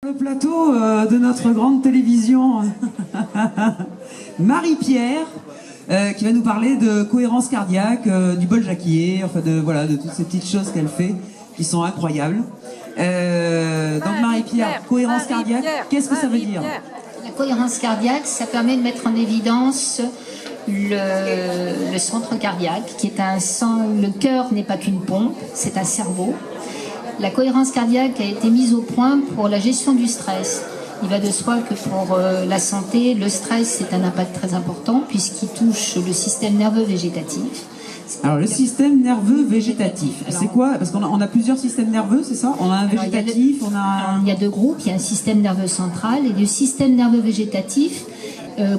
Le plateau de notre grande télévision, Marie-Pierre, qui va nous parler de cohérence cardiaque, du bol jacquier, enfin de toutes ces petites choses qu'elle fait, qui sont incroyables. Donc Marie-Pierre, cohérence cardiaque, qu'est-ce que ça veut dire? La cohérence cardiaque, ça permet de mettre en évidence le centre cardiaque, qui est un sang. Le cœur n'est pas qu'une pompe, c'est un cerveau. La cohérence cardiaque a été mise au point pour la gestion du stress. Il va de soi que pour la santé, le stress c'est un impact très important puisqu'il touche le système nerveux végétatif. Alors le système nerveux végétatif, c'est quoi? Parce qu'on a plusieurs systèmes nerveux, c'est ça? On a un végétatif, il y a deux groupes, il y a un système nerveux central et le système nerveux végétatif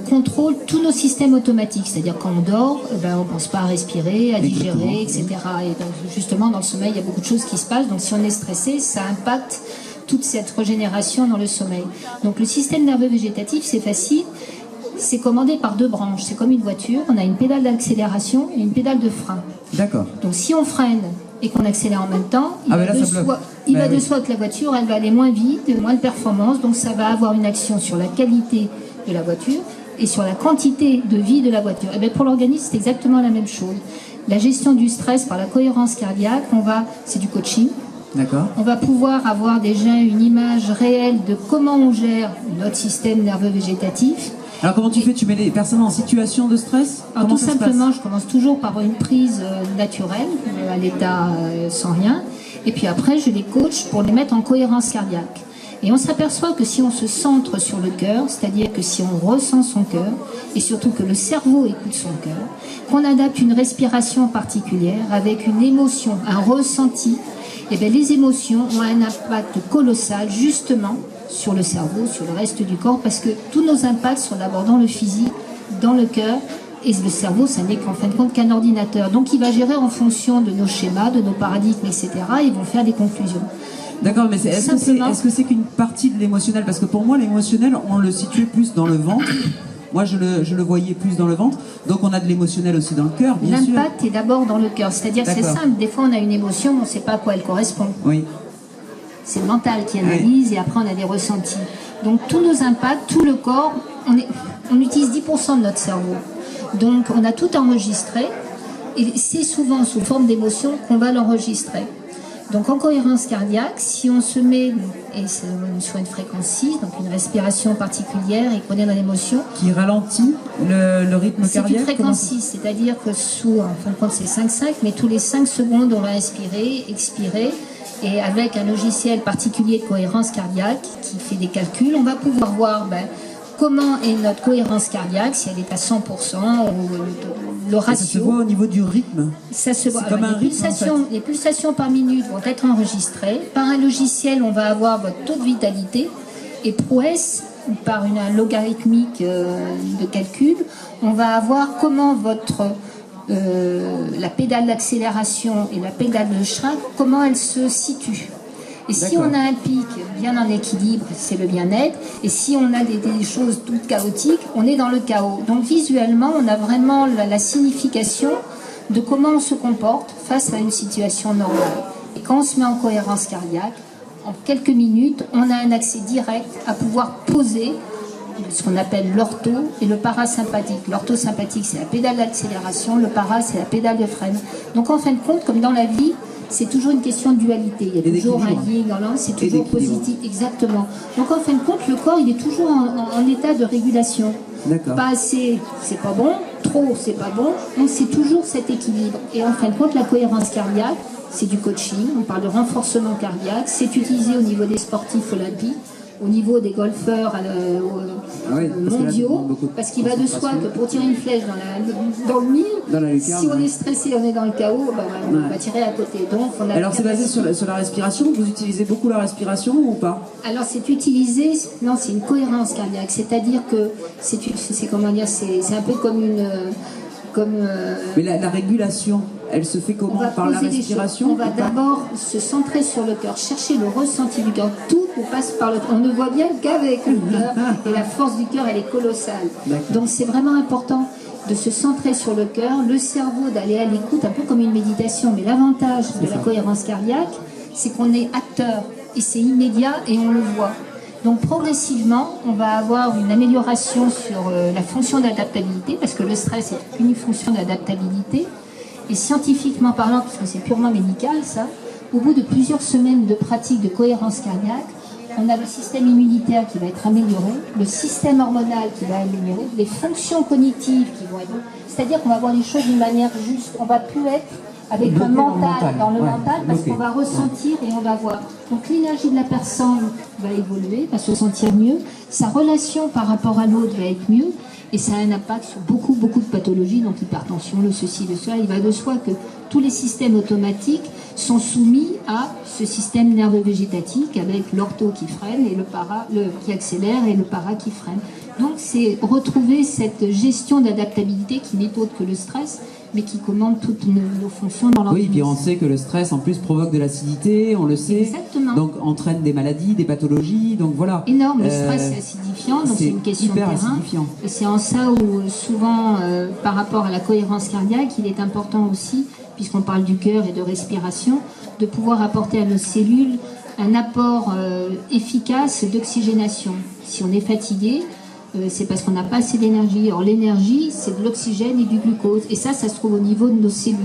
contrôle tous nos systèmes automatiques. C'est-à-dire quand on dort, on ne pense pas à respirer, à digérer, etc. Et donc justement dans le sommeil, il y a beaucoup de choses qui se passent. Donc si on est stressé, ça impacte toute cette régénération dans le sommeil. Donc le système nerveux végétatif, c'est facile. C'est commandé par deux branches. C'est comme une voiture. On a une pédale d'accélération et une pédale de frein. D'accord. Donc si on freine et qu'on accélère en même temps, il va de soi que la voiture, elle va aller moins vite, moins de performance. Donc ça va avoir une action sur la qualité de la voiture et sur la quantité de vie de la voiture. Et bien pour l'organisme, c'est exactement la même chose. La gestion du stress par la cohérence cardiaque, c'est du coaching. D'accord. On va pouvoir avoir déjà une image réelle de comment on gère notre système nerveux végétatif. Alors comment tu fais? Tu mets les personnes en situation de stress? Tout simplement, je commence toujours par une prise naturelle, à l'état sans rien. Et puis après, je les coach pour les mettre en cohérence cardiaque. Et on s'aperçoit que si on se centre sur le cœur, c'est-à-dire que si on ressent son cœur, et surtout que le cerveau écoute son cœur, qu'on adapte une respiration particulière avec une émotion, un ressenti, et bien les émotions ont un impact colossal justement sur le cerveau, sur le reste du corps, parce que tous nos impacts sont d'abord dans le physique, dans le cœur, et le cerveau, ça n'est qu'en fin de compte qu'un ordinateur. Donc il va gérer en fonction de nos schémas, de nos paradigmes, etc. Ils vont faire des conclusions. D'accord, mais est-ce que c'est qu'une partie de l'émotionnel? Parce que pour moi, l'émotionnel, on le situait plus dans le ventre. Moi, je le voyais plus dans le ventre. Donc, on a de l'émotionnel aussi dans le cœur, bien sûr. L'impact est d'abord dans le cœur. C'est-à-dire, c'est simple. Des fois, on a une émotion, on ne sait pas à quoi elle correspond. Oui. C'est le mental qui analyse et après, on a des ressentis. Donc, tous nos impacts, tout le corps, on utilise 10% de notre cerveau. Donc, on a tout enregistré. Et c'est souvent sous forme d'émotion qu'on va l'enregistrer. Donc en cohérence cardiaque, si on se met sur une fréquence 6, donc une respiration particulière et qu'on est dans l'émotion... Qui ralentit le rythme cardiaque? C'est une fréquence 6, c'est-à-dire que en fin de compte c'est 5-5, mais tous les 5 secondes on va inspirer, expirer, et avec un logiciel particulier de cohérence cardiaque qui fait des calculs, on va pouvoir voir comment est notre cohérence cardiaque, si elle est à 100%, ou le ratio. Ça se voit au niveau du rythme? Ça se voit. Comme un rythme, en fait. Les pulsations par minute vont être enregistrées. Par un logiciel, on va avoir votre taux de vitalité. Et prouesse, par un logarithmique de calcul, on va avoir comment la pédale d'accélération et la pédale de frein, comment elles se situent. Et si on a un pic bien en équilibre, c'est le bien-être. Et si on a des choses toutes chaotiques, on est dans le chaos. Donc visuellement, on a vraiment la signification de comment on se comporte face à une situation normale. Et quand on se met en cohérence cardiaque, en quelques minutes, on a un accès direct à pouvoir poser ce qu'on appelle l'ortho et le parasympathique. L'orthosympathique, c'est la pédale d'accélération, le para, c'est la pédale de frein. Donc en fin de compte, comme dans la vie, c'est toujours une question de dualité. Il y a toujours un yin, c'est toujours positif. Exactement. Donc en fin de compte, le corps, il est toujours en état de régulation. Pas assez, c'est pas bon. Trop, c'est pas bon. Donc c'est toujours cet équilibre. Et en fin de compte, la cohérence cardiaque, c'est du coaching. On parle de renforcement cardiaque. C'est utilisé au niveau des sportifs olympiques, au niveau des golfeurs mondiaux, parce qu'il va de soi que pour tirer une flèche dans le mille, si on est stressé, on est dans le chaos, on va tirer à côté. Donc, alors c'est basé sur la respiration? Vous utilisez beaucoup la respiration ou pas? Alors c'est utilisé, non, c'est une cohérence cardiaque, c'est-à-dire que c'est un peu comme une... Mais la régulation, elle se fait comment? Par la respiration? On va d'abord se centrer sur le cœur, chercher le ressenti du cœur. Tout passe par le cœur. On ne voit bien qu'avec le cœur. Et la force du cœur, elle est colossale. Donc c'est vraiment important de se centrer sur le cœur, le cerveau d'aller à l'écoute, un peu comme une méditation. Mais l'avantage de la cohérence cardiaque, c'est qu'on est acteur. Et c'est immédiat et on le voit. Donc progressivement, on va avoir une amélioration sur la fonction d'adaptabilité, parce que le stress est une fonction d'adaptabilité. Et scientifiquement parlant, parce que c'est purement médical ça, au bout de plusieurs semaines de pratique de cohérence cardiaque, on a le système immunitaire qui va être amélioré, le système hormonal qui va améliorer, les fonctions cognitives qui vont être... C'est-à-dire qu'on va voir les choses d'une manière juste, on va plus être avec un mental, dans le mental, parce qu'on va ressentir et on va voir. Donc l'énergie de la personne va évoluer, va se sentir mieux, sa relation par rapport à l'autre va être mieux, et ça a un impact sur beaucoup de pathologies, donc l'hypertension, le ceci, le cela. Il va de soi que tous les systèmes automatiques sont soumis à ce système nerveux végétatique avec l'ortho qui freine et le para qui accélère et le para qui freine. Donc c'est retrouver cette gestion d'adaptabilité qui n'est autre que le stress, mais qui commande toutes nos fonctions dans l'organisme. Oui, puis on sait que le stress en plus provoque de l'acidité, on le sait. Exactement. Donc entraîne des maladies, des pathologies, donc voilà. Énorme, le stress c'est acidifiant, donc c'est une question de terrain. Acidifiant. Et c'est en ça où souvent, par rapport à la cohérence cardiaque, il est important aussi, puisqu'on parle du cœur et de respiration, de pouvoir apporter à nos cellules un apport efficace d'oxygénation. Si on est fatigué, c'est parce qu'on n'a pas assez d'énergie. Or l'énergie, c'est de l'oxygène et du glucose. Et ça se trouve au niveau de nos cellules.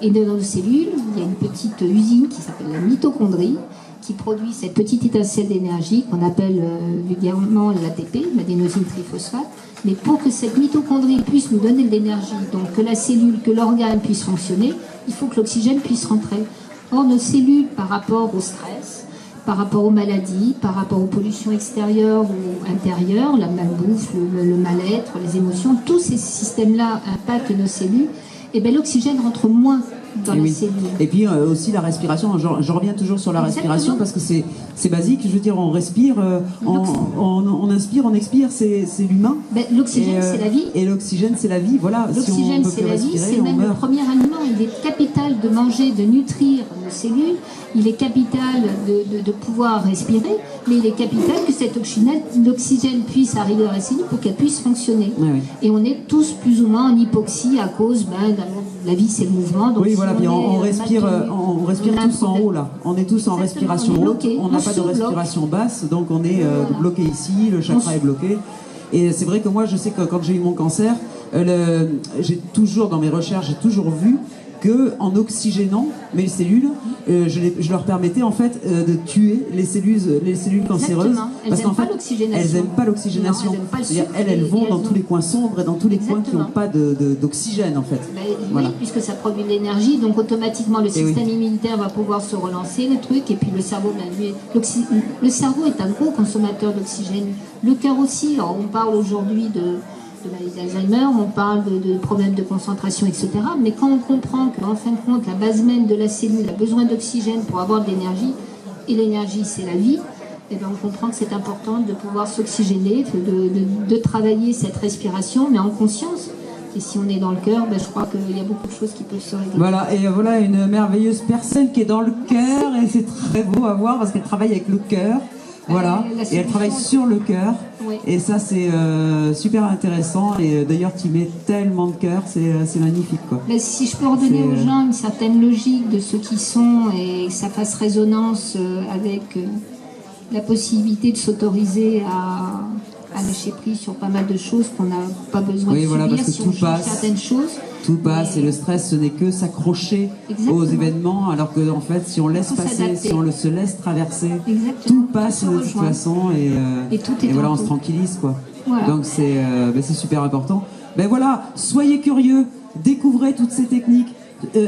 Et de nos cellules, il y a une petite usine qui s'appelle la mitochondrie, qui produit cette petite étincelle d'énergie qu'on appelle vulgairement l'ATP, l'adénosine triphosphate. Mais pour que cette mitochondrie puisse nous donner de l'énergie, donc que la cellule, que l'organe puisse fonctionner, il faut que l'oxygène puisse rentrer. Or nos cellules, par rapport au stress, par rapport aux maladies, par rapport aux pollutions extérieures ou intérieures, la malbouffe, le mal-être, les émotions, tous ces systèmes-là impactent nos cellules, et bien l'oxygène rentre moins dans la cellule. Et puis aussi la respiration, je reviens toujours sur la respiration parce que c'est basique, je veux dire on respire, on inspire, on expire, c'est l'humain. L'oxygène c'est la vie. Et l'oxygène c'est la vie, voilà. L'oxygène c'est la vie, c'est même le premier aliment, il est capital de manger, de nutrir nos cellules, il est capital de pouvoir respirer, mais il est capital que cet oxygène puisse arriver dans la cellule pour qu'elle puisse fonctionner. Et on est tous plus ou moins en hypoxie à cause, la vie c'est le mouvement. Donc voilà, puis on respire tous en haut là. On est tous en respiration haute. On n'a pas de respiration basse, donc on est bloqué ici, le chakra est bloqué. Et c'est vrai que moi, je sais que quand j'ai eu mon cancer, j'ai toujours, dans mes recherches, j'ai toujours vu que en oxygénant mes cellules, je leur permettais en fait de tuer les cellules cancéreuses. Parce qu'en fait, elles n'aiment pas l'oxygénation. Elles vont dans tous les coins sombres et dans tous les coins qui n'ont pas d'oxygène en fait. Oui, puisque ça produit de l'énergie, donc automatiquement le système immunitaire va pouvoir se relancer, le truc, et puis le cerveau, le cerveau est un gros consommateur d'oxygène. Le cœur aussi. Alors, on parle aujourd'hui de maladie d'Alzheimer, on parle de problèmes de concentration, etc. Mais quand on comprend qu'en fin de compte, la base même de la cellule a besoin d'oxygène pour avoir de l'énergie, et l'énergie c'est la vie, et bien on comprend que c'est important de pouvoir s'oxygéner, de travailler cette respiration, mais en conscience. Et si on est dans le cœur, je crois qu'il y a beaucoup de choses qui peuvent se régler. Voilà, et voilà une merveilleuse personne qui est dans le cœur, et c'est très beau à voir parce qu'elle travaille avec le cœur. Voilà, et elle travaille sur le cœur, et ça c'est super intéressant, et d'ailleurs tu mets tellement de cœur, c'est magnifique quoi. Si je peux redonner aux gens une certaine logique de ce qu'ils sont, et que ça fasse résonance avec la possibilité de s'autoriser à lâcher prise sur pas mal de choses qu'on n'a pas besoin de subir, parce que si on change certaines choses. Tout passe, et le stress, ce n'est que s'accrocher aux événements, alors que en fait, si on laisse passer, si on se laisse traverser, tout passe de toute façon, et voilà, on se tranquillise quoi. Voilà. Donc c'est super important. Voilà, soyez curieux, découvrez toutes ces techniques.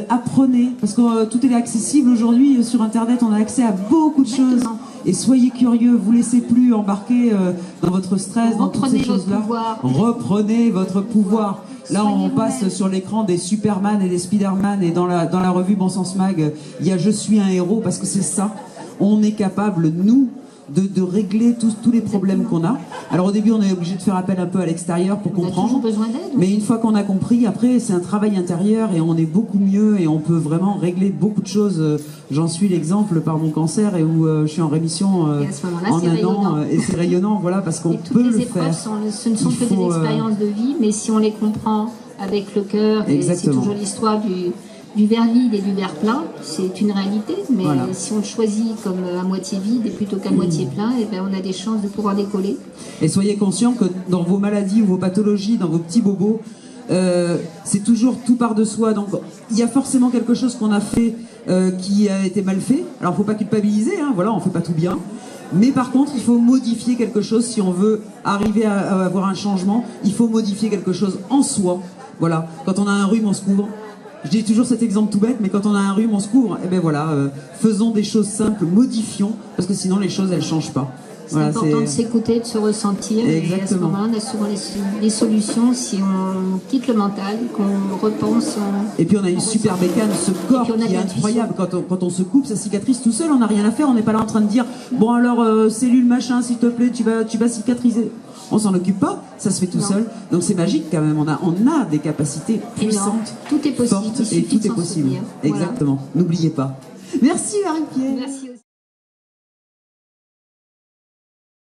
Apprenez, parce que tout est accessible aujourd'hui sur internet, on a accès à beaucoup de choses, et soyez curieux, vous laissez plus embarquer dans votre stress, dans toutes ces choses-là. Reprenez votre pouvoir. Là on passe sur l'écran des Superman et des Spiderman, et dans la revue Bon Sens Mag, il y a Je suis un héros, parce que c'est ça, on est capable, nous, de régler tous les problèmes qu'on a. Alors au début on est obligé de faire appel un peu à l'extérieur pour comprendre, toujours besoin d'aide, mais une fois qu'on a compris, après c'est un travail intérieur, et on est beaucoup mieux, et on peut vraiment régler beaucoup de choses. J'en suis l'exemple par mon cancer, et où je suis en rémission en un an, et c'est rayonnant, voilà, parce qu'on peut le faire. Ce ne sont que des expériences de vie, mais si on les comprend avec le cœur, et c'est toujours l'histoire du du verre vide et du verre plein, c'est une réalité, mais voilà. Si on le choisit comme à moitié vide et plutôt qu'à moitié plein, et ben on a des chances de pouvoir décoller. Et soyez conscients que dans vos maladies ou vos pathologies, dans vos petits bobos, c'est toujours tout part de soi. Donc il y a forcément quelque chose qu'on a fait qui a été mal fait. Alors faut pas culpabiliser, hein, voilà, on fait pas tout bien. Mais par contre, il faut modifier quelque chose si on veut arriver à avoir un changement. Il faut modifier quelque chose en soi. Voilà, quand on a un rhume, on se couvre. Je dis toujours cet exemple tout bête, mais quand on a un rhume, on se couvre. Et ben voilà, faisons des choses simples, modifions, parce que sinon les choses elles changent pas. C'est important de s'écouter, de se ressentir. Exactement. Et à ce moment-là, on a souvent les solutions si on quitte le mental, qu'on repense. Et puis on a une super bécane, ce corps qui est incroyable. Quand on se coupe, ça cicatrise tout seul, on n'a rien à faire. On n'est pas là en train de dire bon alors cellule machin, s'il te plaît, tu vas cicatriser. On s'en occupe pas, ça se fait tout seul. Donc c'est magique quand même. On a des capacités puissantes, tout est possible, fortes, et tout est possible. Exactement. Voilà. N'oubliez pas. Merci Marie-Pierre. Merci aussi.